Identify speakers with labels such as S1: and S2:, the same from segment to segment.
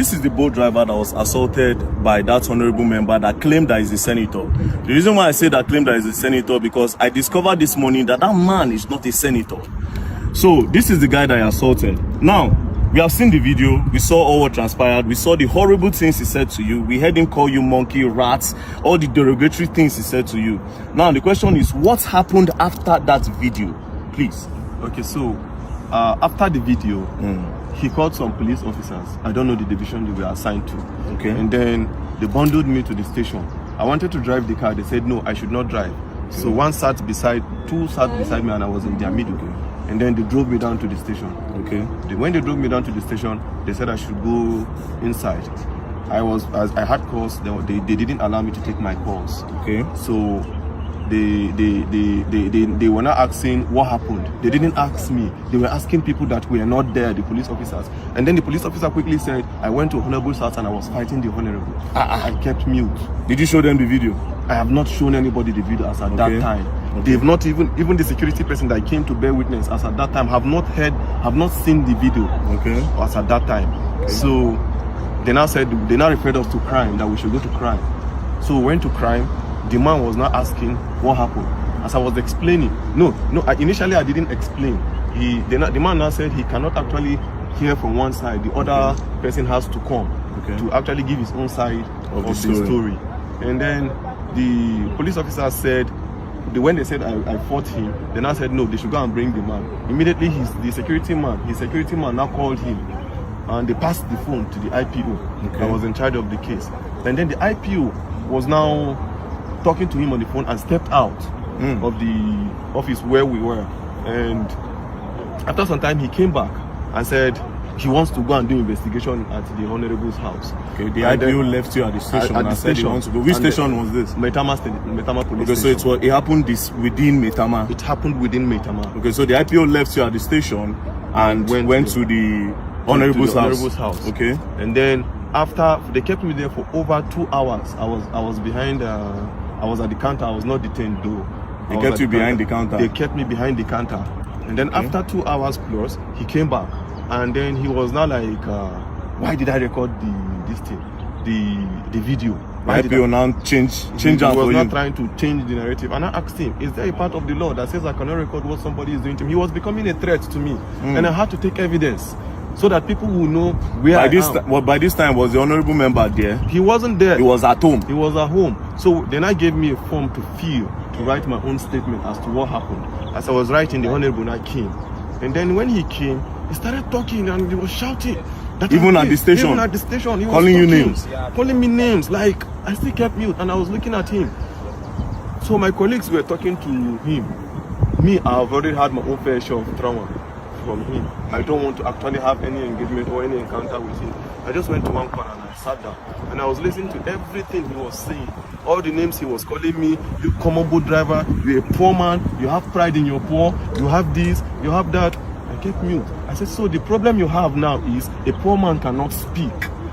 S1: this is the boat driver that was assaulted by that honorable member that claimed that he's a senator. The reason why I say that claimed that he's a senator, because I discovered this morning that that man is not a senator. So this is the guy that I assaulted. Now, we have seen the video, we saw all what transpired, we saw the horrible things he said to you, we heard him call you monkey, rats, all the derogatory things he said to you. Now the question is, what happened after that video? Please.
S2: Okay, so after the video, he called some police officers. I don't know the division they were assigned to.
S1: Okay.
S2: And then they bundled me to the station. I wanted to drive the car. They said no, I should not drive. Okay. So two sat beside me, and I was in their middle. Okay. And then they drove me down to the station. Okay. When they drove me down to the station, they said I should go inside. I had calls. They didn't allow me to take my calls.
S1: Okay.
S2: So they were not asking what happened. They didn't ask me. They were asking people that were not there, the police officers. And then the police officer quickly said, I went to Honorable's house and I was fighting the Honorable. I kept mute.
S1: Did you show them the video?
S2: I have not shown anybody the video as at that time. Okay. They've not even the security person that came to bear witness as at that time have not seen the video. Okay. As at that time. Okay. So they now referred us to crime, that we should go to crime. So we went to crime. The man was not asking what happened. As I was explaining, initially I didn't explain. The man now said he cannot actually hear from one side. The other person has to come to actually give his own side of the story. And then the police officer said, when they said I fought him, they now said no, they should go and bring the man. Immediately his security man now called him, and they passed the phone to the IPO that was in charge of the case. And then the IPO was now talking to him on the phone and stepped out of the office where we were. And after some time, he came back and said he wants to go and do investigation at the Honorable's house.
S1: Okay, the IPO left you at the station
S2: at the station.
S1: He wants to go. Which station was this?
S2: Maitama police station.
S1: So it happened within Maitama?
S2: It happened within Maitama.
S1: Okay, so the IPO left you at the station and went to the Honorable's house. Okay.
S2: And then after, they kept me there for over 2 hours. I was behind, I was at the counter. I was not detained though.
S1: They kept you behind the counter?
S2: They kept me behind the counter. And then after 2 hours plus, he came back. And then he was now like, why did I record the video?
S1: Why did I now change
S2: He
S1: that
S2: was
S1: for
S2: not
S1: you?
S2: trying to change the narrative. And I asked him, is there a part of the law that says I cannot record what somebody is doing to me? He was becoming a threat to me. And I had to take evidence so that people will know where I am.
S1: By this time, was the honorable member there?
S2: He wasn't there.
S1: He was at home?
S2: He was at home. So then I gave me a form to fill, to write my own statement as to what happened. As I was writing, the honorable I came. And then when he came, he started talking and he was shouting.
S1: Even at the station?
S2: Even at the station. He was
S1: calling you names?
S2: Calling me names. Like, I still kept mute and I was looking at him. So my colleagues were talking to him. Me, I've already had my own fair share of trauma from him. I don't want to actually have any engagement or any encounter with him. I just went to one corner and I sat down. And I was listening to everything he was saying. All the names he was calling me. You common boat driver, you're a poor man, you have pride in your poor, you have this, you have that. I kept mute. I said, so the problem you have now is a poor man cannot speak,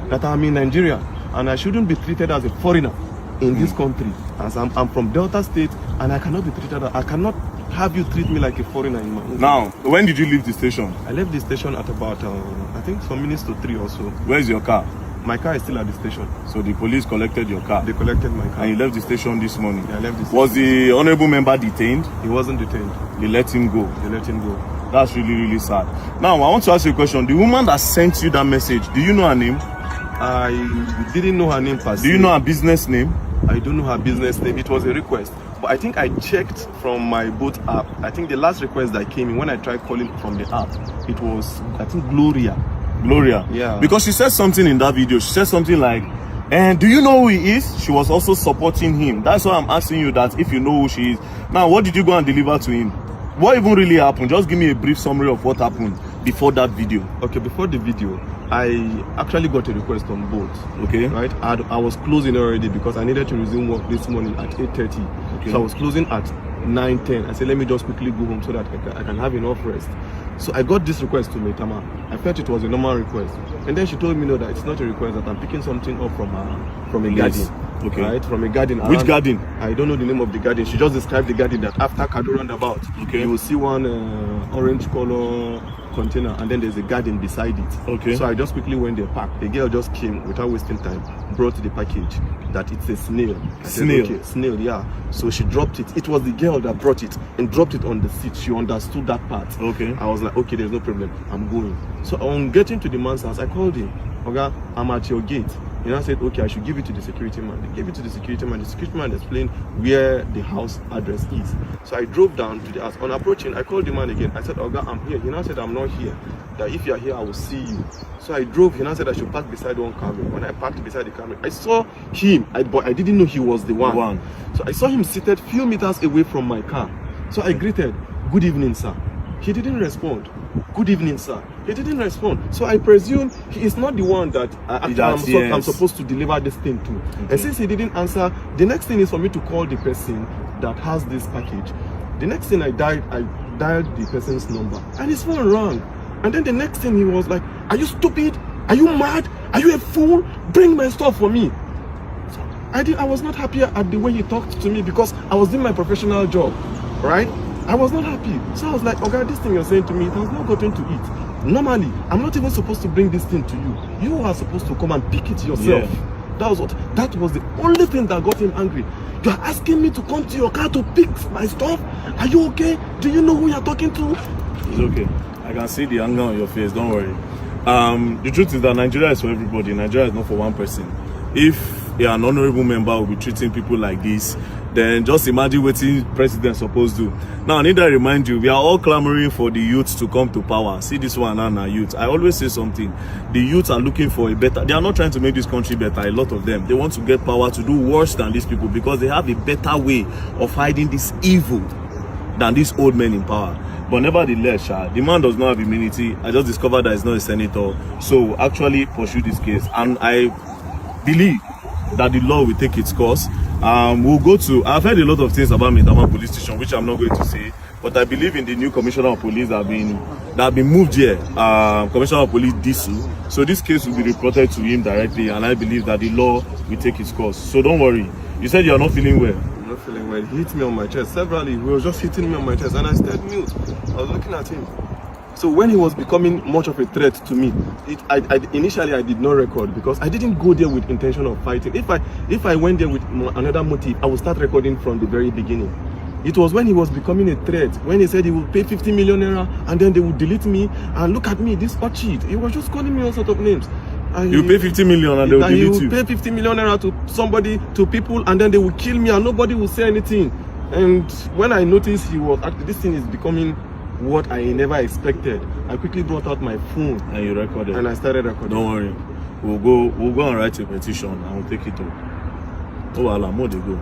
S2: that I'm in Nigeria and I shouldn't be treated as a foreigner in this country. As I'm from Delta State and I cannot be treated, I cannot have you treat me like a foreigner in my own.
S1: Now, when did you leave the station?
S2: I left the station at about, I think some minutes to 3 or so.
S1: Where's your car?
S2: My car is still at the station.
S1: So the police collected your car?
S2: They collected my car.
S1: And you left the station this morning?
S2: Yeah, I left the station.
S1: Was the honorable member detained?
S2: He wasn't detained.
S1: They let him go?
S2: They let him go.
S1: That's really, really sad. Now, I want to ask you a question. The woman that sent you that message, do you know her name?
S2: I didn't know her name per se.
S1: Do you know her business name?
S2: I don't know her business name. It was a request. But I think I checked from my boat app. I think the last request that came in when I tried calling from the app, it was, I think, Gloria.
S1: Gloria?
S2: Yeah.
S1: Because she said something in that video. She said something like, and do you know who he is? She was also supporting him. That's why I'm asking you that if you know who she is. Now, what did you go and deliver to him? What even really happened? Just give me a brief summary of what happened before that video. Okay, before the video, I actually got a request on boat. Okay. Right? I was closing already because I needed to resume work this morning at 8:30. Okay. So I was closing at 9:10. I said, let me just quickly go home so that I can have enough rest. So I got this request to Maitama. I felt it was a normal request. And then she told me, no, that it's not a request, that I'm picking something up from a garden. Okay.
S2: Right, from a garden.
S1: Which garden?
S2: I don't know the name of the garden. She just described the garden that after Kado roundabout,
S1: okay,
S2: you will see one orange color container, and then there's a garden beside it.
S1: Okay.
S2: So I just quickly went there, parked. The girl just came without wasting time, brought the package that it's a snail.
S1: Snail.
S2: Said, okay, snail, yeah. So she dropped it. It was the girl that brought it and dropped it on the seat. She understood that part.
S1: Okay.
S2: I was like, okay, there's no problem. I'm going. So on getting to the man's house, I called him. Okay, I'm at your gate. And I said, okay, I should give it to the security man. They gave it to the security man. The security man explained where the house address is. So I drove down to the house. On approaching, I called the man again. I said, Oga, I'm here. He now said, I'm not here. That if you're here, I will see you. So I drove. He now said I should park beside one car. When I parked beside the car, I saw him, but I didn't know he was the one. So I saw him seated few meters away from my car. So I greeted, good evening, sir. He didn't respond. Good evening, sir. He didn't respond. So I presume he is not the one that I'm supposed to deliver this thing to. Okay. And since he didn't answer, the next thing is for me to call the person that has this package. The next thing I dialed the person's number, and his phone rang. And then the next thing he was like, are you stupid? Are you mad? Are you a fool? Bring my stuff for me. So I was not happy at the way he talked to me because I was doing my professional job, right? I was not happy. So I was like, okay, this thing you're saying to me, it has not gotten to it. Normally, I'm not even supposed to bring this thing to you. You are supposed to come and pick it yourself. Yeah. That was the only thing that got him angry. You are asking me to come to your car to pick my stuff? Are you okay? Do you know who you're talking to?
S1: It's okay. I can see the anger on your face, don't worry. The truth is that Nigeria is for everybody. Nigeria is not for one person. If an honorable member will be treating people like this, then just imagine what the president is supposed to do. Now, I need to remind you, we are all clamoring for the youth to come to power. See this one and our youth. I always say something. The youth are looking for a better. They are not trying to make this country better, a lot of them. They want to get power to do worse than these people because they have a better way of hiding this evil than these old men in power. But nevertheless, the man does not have immunity. I just discovered that he's not a senator. So actually pursue this case. And I believe that the law will take its course. We'll go to, I've heard a lot of things about Maitama police station, which I'm not going to say, but I believe in the new commissioner of police that have been moved here, commissioner of police Disu. So this case will be reported to him directly, and I believe that the law will take its course. So don't worry. You said you are not feeling well.
S2: I'm not feeling well. He hit me on my chest severally. He was just hitting me on my chest, and I stayed mute. I was looking at him. So when he was becoming much of a threat to me, initially I did not record because I didn't go there with intention of fighting. If I went there with another motive, I would start recording from the very beginning. It was when he was becoming a threat, when he said he would pay 50 million naira and then they would delete me. And look at me, this cheat. He was just calling me all sorts of names.
S1: You pay 50 million and they will delete you.
S2: He will pay 50 million naira to somebody, to people, and then they will kill me and nobody will say anything. And when I noticed he was actually, this thing is becoming what I never expected, I quickly brought out my phone
S1: and you recorded.
S2: And I started recording.
S1: Don't worry, we'll go and write a petition and we'll take it up. Oh, Allah, more they go.